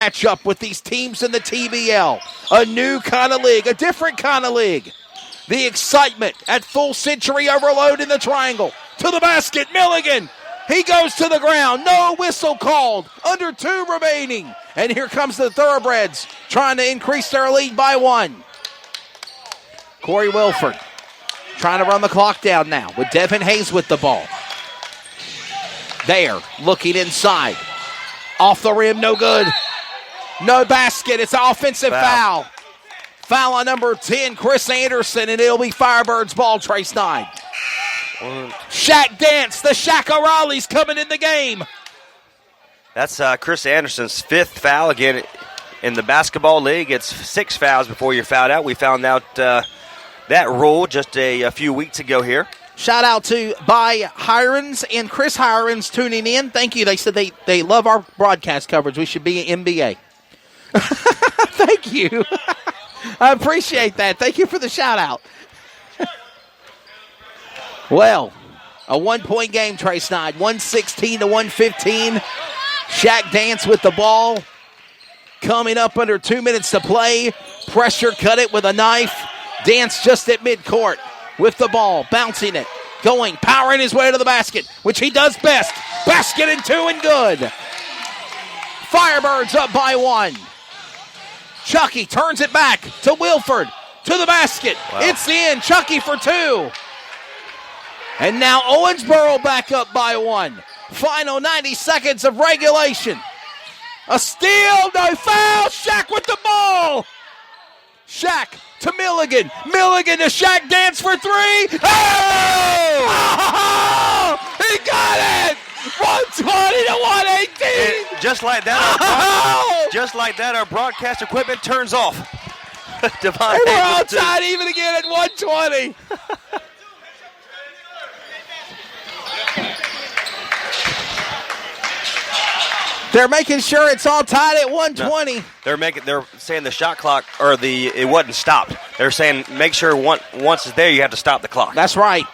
Matchup with these teams in the TBL. A new kind of league, a different kind of league. The excitement at full century overload in the triangle. To the basket, Milligan. He goes to the ground. No whistle called. Under 2 remaining. And here comes the Thoroughbreds trying to increase their lead by 1. Corey Wilford trying to run the clock down now with Devin Hayes with the ball. There, looking inside. Off the rim, no good. No basket. It's an offensive foul. Foul on number 10, Chris Anderson, and it'll be Firebirds ball, Trace 9. Shaq Dance, the Shaq of Raleigh's coming in the game. That's Chris Anderson's 5th foul. Again, in the basketball league, it's 6 fouls before you're fouled out. We found out that rule just a few weeks ago here. Shout out to By Hirons and Chris Hirons tuning in. Thank you. They said they love our broadcast coverage. We should be in NBA. Thank you. I appreciate that. Thank you for the shout out. Well, a 1-point game, Trace 9. 116-115. Shaq Dance with the ball. Coming up under 2 minutes to play. Pressure cut it with a knife. Dance just at midcourt with the ball. Bouncing it. Going. Powering his way to the basket, which he does best. Basket and 2 and good. Firebirds up by 1. Chucky turns it back to Wilford. To the basket. Wow. It's in. Chucky for 2. And now Owensboro back up by 1. Final 90 seconds of regulation. A steal, no foul. Shaq with the ball. Shaq to Milligan. Milligan to Shaq Dance for 3. Oh! He got it! 120 to 118. And just like that, our broadcast equipment turns off. Devon and we're all tied even again at 120. They're making sure it's all tied at 120. No, they're saying the shot clock it wasn't stopped. They're saying make sure once it's there you have to stop the clock. That's right.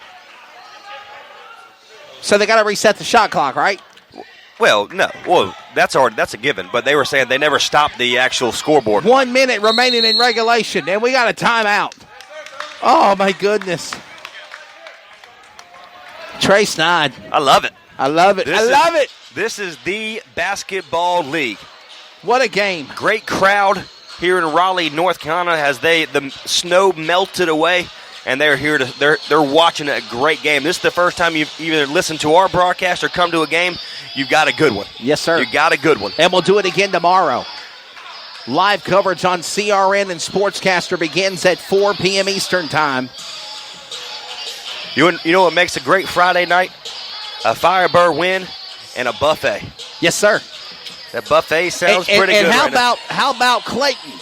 So they got to reset the shot clock, right? Well, no. Well, that's a given. But they were saying they never stopped the actual scoreboard. 1 minute remaining in regulation, and we got a timeout. Oh my goodness. Trace 9. I love it. I love it. This is the basketball league. What a game. Great crowd here in Raleigh, North Carolina, as the snow melted away, and they're here they're watching a great game. This is the first time you've either listened to our broadcast or come to a game. You've got a good one. Yes, sir. You got a good one. And we'll do it again tomorrow. Live coverage on CRN and Sportscaster begins at 4 p.m. Eastern time. You know what makes a great Friday night? A Firebird win and a buffet. Yes, sir. That buffet sounds pretty good. And how about Clayton?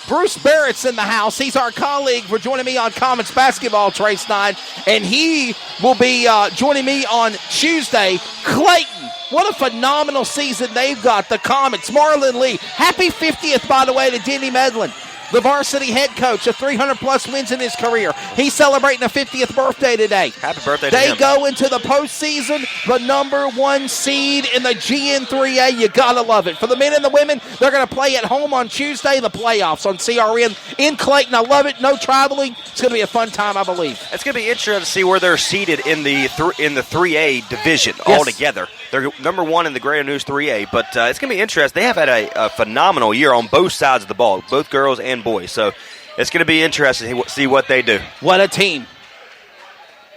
Bruce Barrett's in the house. He's our colleague for joining me on Comets Basketball, Trace 9. And he will be joining me on Tuesday. Clayton, what a phenomenal season they've got, the Comets. Marlon Lee, happy 50th, by the way, to Denny Medlin, the varsity head coach of 300-plus wins in his career. He's celebrating a 50th birthday today. Happy birthday to him. They go into the postseason, the number 1 seed in the GN3A. You got to love it. For the men and the women, they're going to play at home on Tuesday, the playoffs on CRN in Clayton. I love it. No traveling. It's going to be a fun time, I believe. It's going to be interesting to see where they're seated in the 3A division altogether. They're number 1 in the Greater News 3A, but it's going to be interesting. They have had a phenomenal year on both sides of the ball, both girls and boys. So it's going to be interesting to see what they do. What a team.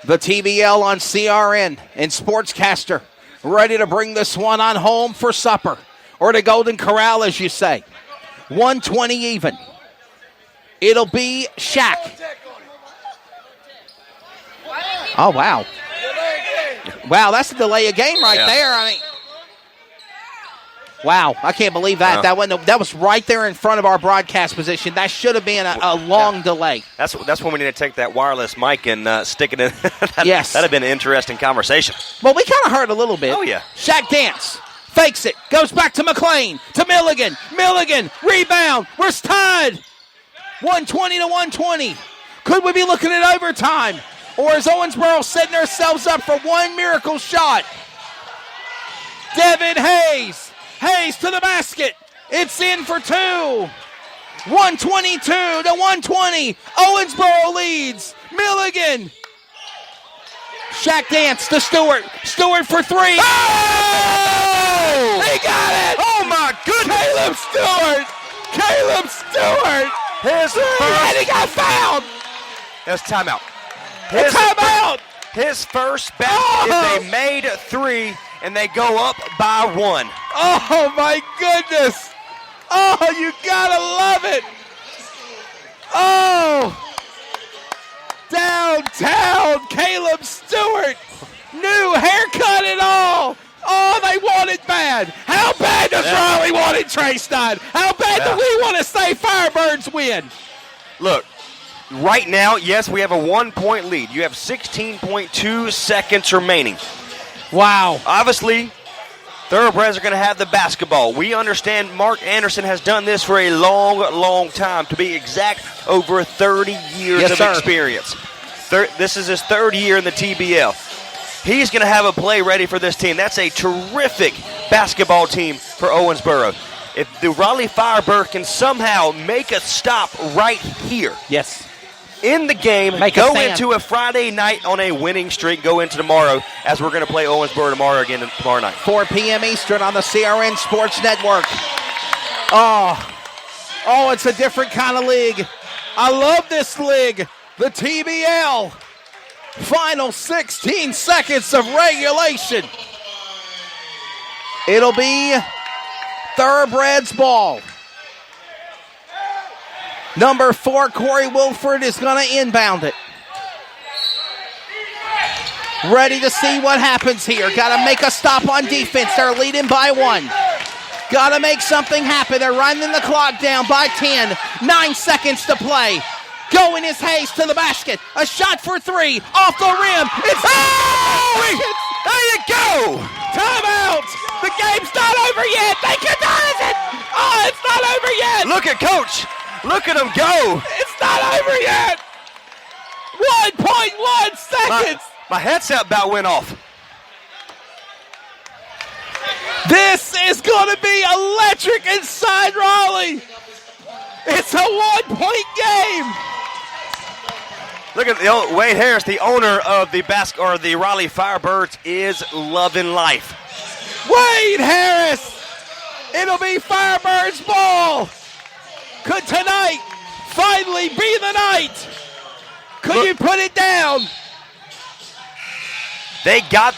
The TBL on CRN and Sportscaster ready to bring this one on home for supper, or the Golden Corral, as you say. 120 even. It'll be Shaq. Oh, wow. Wow, that's a delay of game right there. I mean, wow, I can't believe that. That was right there in front of our broadcast position. That should have been a long delay. That's when we need to take that wireless mic and stick it in. Yes. That'd have been an interesting conversation. Well, we kind of heard a little bit. Oh, yeah. Shaq Dance fakes it, goes back to McLean, to Milligan. Milligan, rebound. We're tied. 120 to 120. Could we be looking at overtime? Or is Owensboro setting themselves up for one miracle shot? Devin Hayes. Hayes to the basket. It's in for two. 122 to 120. Owensboro leads. Milligan. Shack dance to Stewart. Stewart for three. Oh! He got it! Oh, my goodness! Caleb Stewart! His first... And he got fouled! That's timeout. Timeout! His first basket is a made three, and they go up by one. Oh, my goodness! Oh, you gotta love it! Oh! Downtown, Caleb Stewart! New haircut and all! Oh, they want it bad! How bad does Raleigh want it, Trey Stein? How bad do we want to say Firebirds win? Look, right now, yes, we have a 1-point lead. You have 16.2 seconds remaining. Wow. Obviously, Thoroughbreds are going to have the basketball. We understand Mark Anderson has done this for a long, long time. To be exact, over 30 years of experience. This is his third year in the TBL. He's going to have a play ready for this team. That's a terrific basketball team for Owensboro. If the Raleigh Firebirds can somehow make a stop right here. Yes. In the game, go into a Friday night on a winning streak, go into tomorrow, as we're going to play Owensboro tomorrow night. 4 p.m. Eastern on the CRN Sports Network. Oh, it's a different kind of league. I love this league, the TBL. Final 16 seconds of regulation. It'll be Thoroughbreds ball. Number 4, Corey Wilford, is going to inbound it. Ready to see what happens here. Got to make a stop on defense. They're leading by 1. Got to make something happen. They're running the clock down by 10. 9 seconds to play. Going is Hayes to the basket. A shot for 3. Off the rim. It's there you go. Timeout. The game's not over yet. They can do it. Oh, it's not over yet. Look at Coach. Look at him go. It's not over yet. 1.1 seconds. My headset about went off. This is going to be electric inside Raleigh. It's a 1-point game. Look at Wade Harris, the owner of the the Raleigh Firebirds, is loving life. Wade Harris. It'll be Firebirds ball. Could tonight finally be the night? Could you put it down? They got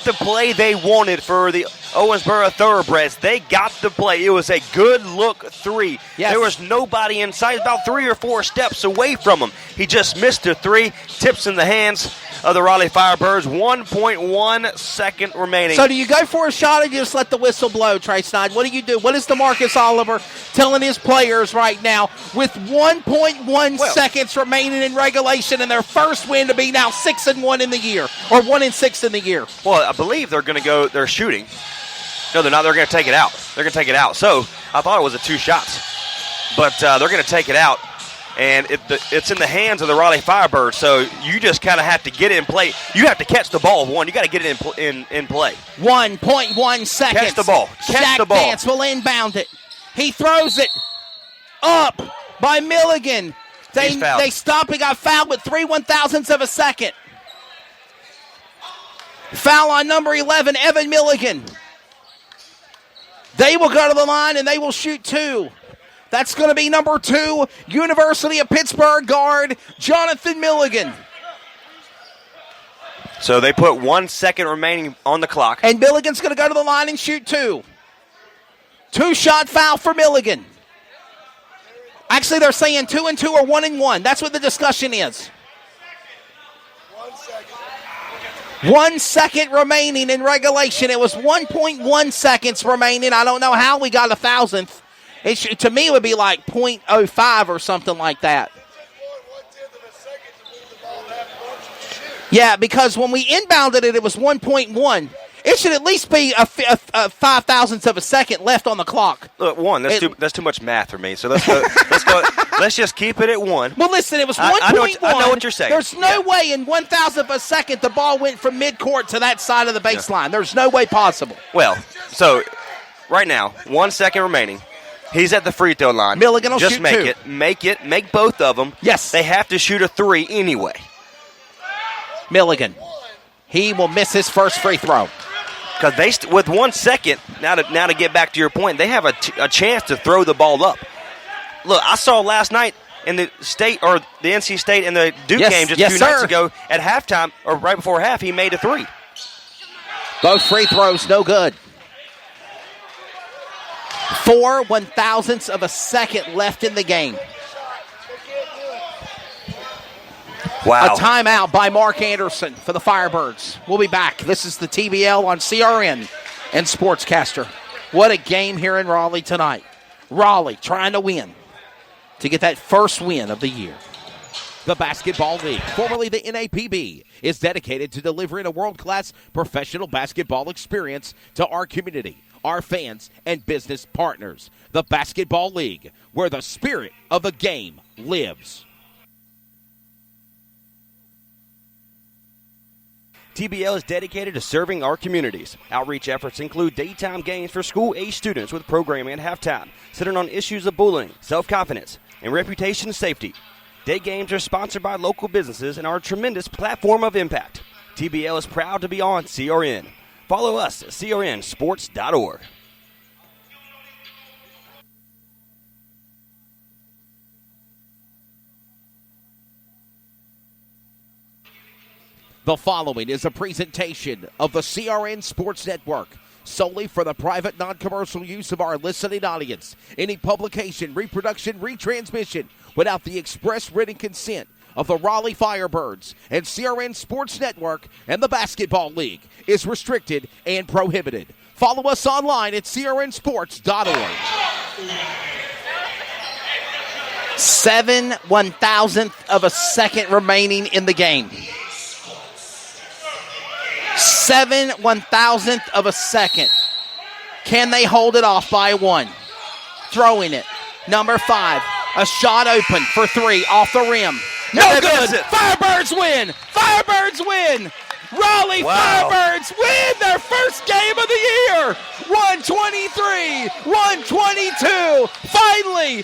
the play they wanted for the Owensboro Thoroughbreds. They got the play. It was a good look 3. Yes. There was nobody inside, about 3 or 4 steps away from him. He just missed a 3. Tips in the hands of the Raleigh Firebirds. 1.1 second remaining. So do you go for a shot or you just let the whistle blow, Trey Snyder? What do you do? What is DeMarcus Oliver telling his players right now with 1.1 seconds remaining in regulation and their first win to be now 6-1 in the year, or 1-6 in the year? Well, I believe they're shooting. No, they're not. They're going to take it out. They're going to take it out. So I thought it was 2 shots. But they're going to take it out. And it's in the hands of the Raleigh Firebirds. So you just kind of have to get it in play. You have to catch the ball. You got to get it in play. 1.1 seconds. Catch the ball. Catch the ball. Dance will inbound it. He throws it up by Milligan. They stop. He got fouled with 3/1000ths of a second. Foul on number 11, Evan Milligan. They will go to the line and they will shoot 2. That's going to be number 2, University of Pittsburgh guard, Jonathan Milligan. So they put 1 second remaining on the clock. And Milligan's going to go to the line and shoot 2. 2-shot foul for Milligan. Actually, they're saying 2 and 2 or 1 and 1. That's what the discussion is. 1 second remaining in regulation. It was 1.1 seconds remaining. I don't know how we got 1,000th. To me, it would be like 0.05 or something like that. Yeah, because when we inbounded it, it was 1.1. It should at least be a 5,000th of a second left on the clock. Look, 1. That's too much math for me. So let's go. Let's just keep it at 1. Well, listen, it was 1.1. I know what you're saying. There's no way in 1,000th of a second the ball went from midcourt to that side of the baseline. There's no way possible. Well, so right now, 1 second remaining. He's at the free throw line. Milligan will just shoot make 2. it. Make it. Make both of them. Yes. They have to shoot a 3 anyway. Milligan. He will miss his first free throw. Because with 1 second, now to get back to your point, they have a chance to throw the ball up. Look, I saw last night in the state or the NC State and the Duke game just a few nights ago at halftime or right before half, he made a 3. Both free throws, no good. 4 1,000ths of a second left in the game. Wow. A timeout by Mark Anderson for the Firebirds. We'll be back. This is the TBL on CRN and Sportscaster. What a game here in Raleigh tonight. Raleigh trying to win to get that first win of the year. The Basketball League, formerly the NAPB, is dedicated to delivering a world-class professional basketball experience to our community, our fans, and business partners. The Basketball League, where the spirit of the game lives. TBL is dedicated to serving our communities. Outreach efforts include daytime games for school-age students with programming at halftime, centered on issues of bullying, self-confidence, and reputation safety. Day games are sponsored by local businesses and are a tremendous platform of impact. TBL is proud to be on CRN. Follow us at crnsports.org. The following is a presentation of the CRN Sports Network, solely for the private, non-commercial use of our listening audience. Any publication, reproduction, retransmission without the express written consent of the Raleigh Firebirds and CRN Sports Network and the Basketball League is restricted and prohibited. Follow us online at crnsports.org. 7 1,000th of a second remaining in the game. 7 1,000th of a second. Can they hold it off by 1? Throwing it. Number 5. A shot open for 3 off the rim. No good. Firebirds win. Firebirds win. Raleigh Firebirds win their first game of the year. 123, 122. Finally.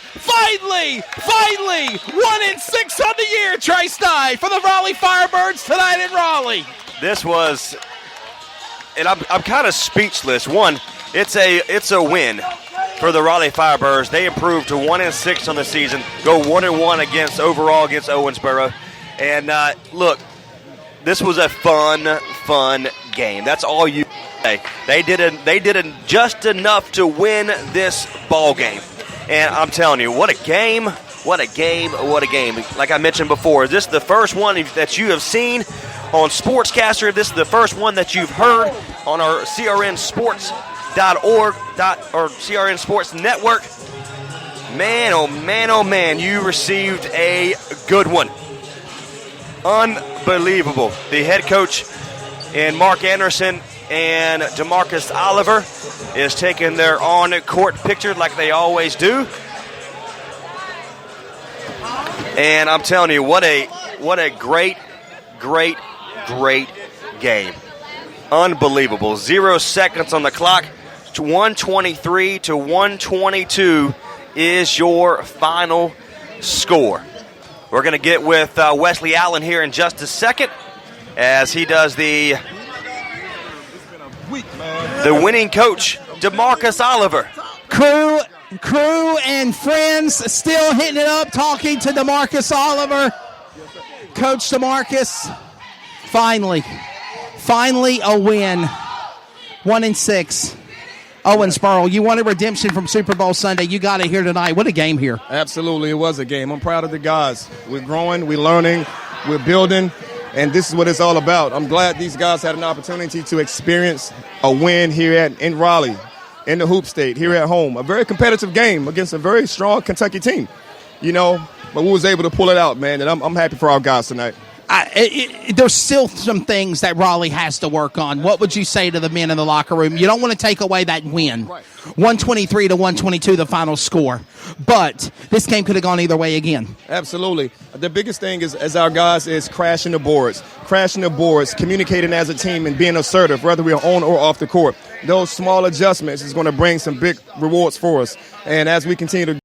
1-6 on the year, Trace Nye, for the Raleigh Firebirds tonight in Raleigh. This was, and I'm kind of speechless. One, it's a win for the Raleigh Firebirds. They improved to 1-6 on the season, go 1-1 against Owensboro. And look, this was a fun game. That's all you say. They did just enough to win this ball game. And I'm telling you, what a game. What a game. Like I mentioned before, is this the first one that you have seen on Sportscaster? This is the first one that you've heard on our crnsports.org or CRN Sports Network. Man, oh man, you received a good one. Unbelievable. The head coach and Mark Anderson and DeMarcus Oliver is taking their on-court picture like they always do. And I'm telling you, what a great game. Unbelievable. 0 seconds on the clock. 123 to 122 is your final score. We're going to get with Wesley Allen here in just a second as he does the winning coach, DeMarcus Oliver. Crew and friends still hitting it up, talking to DeMarcus Oliver. Coach DeMarcus, finally a win. 1-6. Owensboro, you wanted redemption from Super Bowl Sunday. You got it here tonight. What a game here. Absolutely, it was a game. I'm proud of the guys. We're growing, we're learning, we're building, and this is what it's all about. I'm glad these guys had an opportunity to experience a win here in Raleigh, in the Hoop State, here at home. A very competitive game against a very strong Kentucky team, but we was able to pull it out, man, and I'm happy for our guys tonight. There's still some things that Raleigh has to work on. What would you say to the men in the locker room? You don't want to take away that win. Right. 123-122, the final score. But this game could have gone either way again. Absolutely. The biggest thing is, as our guys, is crashing the boards, communicating as a team and being assertive, whether we're on or off the court. Those small adjustments is going to bring some big rewards for us. And as we continue to